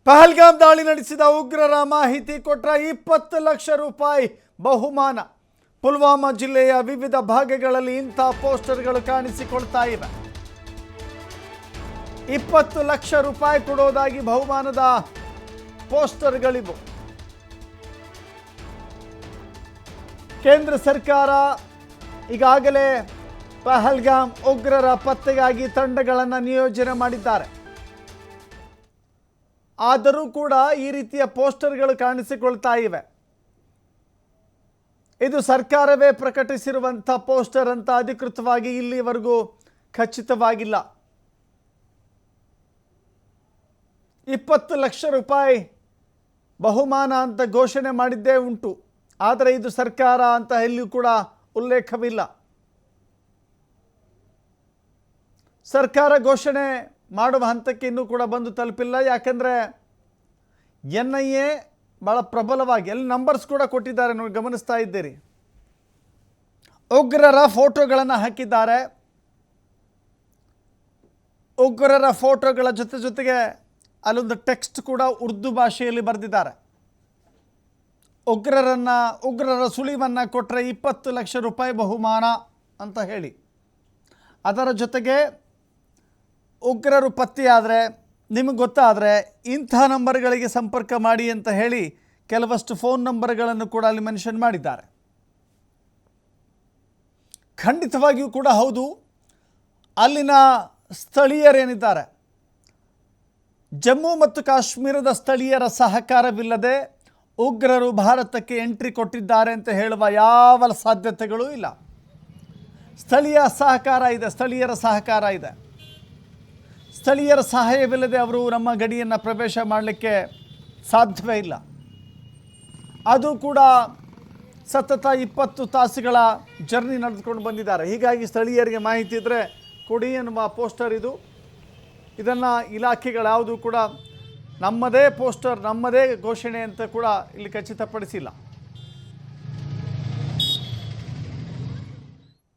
ಪಹಲ್ಗಾಮ್ ದಾಳಿ ನಡೆಸಿದ ಉಗ್ರರ ಮಾಹಿತಿ ಕೊಟ್ಟ 20 ಲಕ್ಷ ರೂಪಾಯಿ ಬಹುಮಾನ. ಪುಲ್ವಾಮಾ ಜಿಲ್ಲೆಯ ವಿವಿಧ ಭಾಗಗಳಲ್ಲಿ ಇಂಥ ಪೋಸ್ಟರ್ಗಳು ಕಾಣಿಸಿಕೊಳ್ತಾ ಇವೆ. 20 ಲಕ್ಷ ರೂಪಾಯಿ ಕೊಡೋದಾಗಿ ಬಹುಮಾನದ ಪೋಸ್ಟರ್ಗಳಿವು. ಕೇಂದ್ರ ಸರ್ಕಾರ ಈಗಾಗಲೇ ಪಹಲ್ಗಾಮ್ ಉಗ್ರರ ಪತ್ತೆಗಾಗಿ ತಂಡಗಳನ್ನು ನಿಯೋಜನೆ ಮಾಡಿದ್ದಾರೆ. ಆದರೂ ಕೂಡ ಈ ರೀತಿಯ ಪೋಸ್ಟರ್ಗಳು ಕಾಣಿಸಿಕೊಳ್ತಾ ಇವೆ. ಇದು ಸರ್ಕಾರವೇ ಪ್ರಕಟಿಸಿರುವಂಥ ಪೋಸ್ಟರ್ ಅಂತ ಅಧಿಕೃತವಾಗಿ ಇಲ್ಲಿವರೆಗೂ ಖಚಿತವಾಗಿಲ್ಲ. 20 ಲಕ್ಷ ರೂಪಾಯಿ ಬಹುಮಾನ ಅಂತ ಘೋಷಣೆ ಮಾಡಿದ್ದೇ ಉಂಟು. ಆದರೆ ಇದು ಸರ್ಕಾರ ಅಂತ ಎಲ್ಲಿಯೂ ಕೂಡ ಉಲ್ಲೇಖವಿಲ್ಲ. ಸರ್ಕಾರ ಘೋಷಣೆ ಮಾಡುವ ಹಂತಕ್ಕೆ ಇನ್ನೂ ಕೂಡ ಬಂದು ತಲುಪಿಲ್ಲ. ಯಾಕೆಂದರೆ NIA ಭಾಳ ಪ್ರಬಲವಾಗಿ ಎಲ್ಲಿ ನಂಬರ್ಸ್ ಕೂಡ ಕೊಟ್ಟಿದ್ದಾರೆ, ನೋಡಿ ಗಮನಿಸ್ತಾ ಇದ್ದೀರಿ. ಉಗ್ರರ ಫೋಟೋಗಳನ್ನು ಹಾಕಿದ್ದಾರೆ. ಉಗ್ರರ ಫೋಟೋಗಳ ಜೊತೆಗೆ ಅಲ್ಲೊಂದು ಟೆಕ್ಸ್ಟ್ ಕೂಡ ಉರ್ದು ಭಾಷೆಯಲ್ಲಿ ಬರೆದಿದ್ದಾರೆ. ಉಗ್ರರ ಸುಳಿವನ್ನು ಕೊಟ್ಟರೆ 20 ಲಕ್ಷ ರೂಪಾಯಿ ಬಹುಮಾನ ಅಂತ ಹೇಳಿ. ಅದರ ಜೊತೆಗೆ ಉಗ್ರರು ಪತ್ತೆಯಾದರೆ ನಿಮಗೆ ಗೊತ್ತಾದರೆ ಇಂಥ ನಂಬರ್ಗಳಿಗೆ ಸಂಪರ್ಕ ಮಾಡಿ ಅಂತ ಹೇಳಿ ಕೆಲವಷ್ಟು ಫೋನ್ ನಂಬರ್ಗಳನ್ನು ಕೂಡ ಅಲ್ಲಿ ಮೆನ್ಷನ್ ಮಾಡಿದ್ದಾರೆ. ಖಂಡಿತವಾಗಿಯೂ ಕೂಡ ಹೌದು, ಅಲ್ಲಿನ ಸ್ಥಳೀಯರೇನಿದ್ದಾರೆ, ಜಮ್ಮು ಮತ್ತು ಕಾಶ್ಮೀರದ ಸ್ಥಳೀಯರ ಸಹಕಾರವಿಲ್ಲದೆ ಉಗ್ರರು ಭಾರತಕ್ಕೆ ಎಂಟ್ರಿ ಕೊಟ್ಟಿದ್ದಾರೆ ಅಂತ ಹೇಳುವ ಯಾವ ಸಾಧ್ಯತೆಗಳೂ ಇಲ್ಲ. ಸ್ಥಳೀಯರ ಸಹಕಾರ ಇದೆ. ಸ್ಥಳೀಯರ ಸಹಾಯವಿಲ್ಲದೆ ಅವರು ನಮ್ಮ ಗಡಿಯನ್ನು ಪ್ರವೇಶ ಮಾಡಲಿಕ್ಕೆ ಸಾಧ್ಯವೇ ಇಲ್ಲ. ಅದು ಕೂಡ ಸತತ 20 ತಾಸುಗಳ ಜರ್ನಿ ನಡೆದುಕೊಂಡು ಬಂದಿದ್ದಾರೆ. ಹೀಗಾಗಿ ಸ್ಥಳೀಯರಿಗೆ ಮಾಹಿತಿ ಇದ್ದರೆ ಕೊಡಿ ಎನ್ನುವ ಪೋಸ್ಟರ್ ಇದು. ಇದನ್ನು ಇಲಾಖೆಗಳ್ಯಾವುದು ಕೂಡ ನಮ್ಮದೇ ಪೋಸ್ಟರ್, ನಮ್ಮದೇ ಘೋಷಣೆ ಅಂತ ಕೂಡ ಇಲ್ಲಿ ಖಚಿತಪಡಿಸಿಲ್ಲ.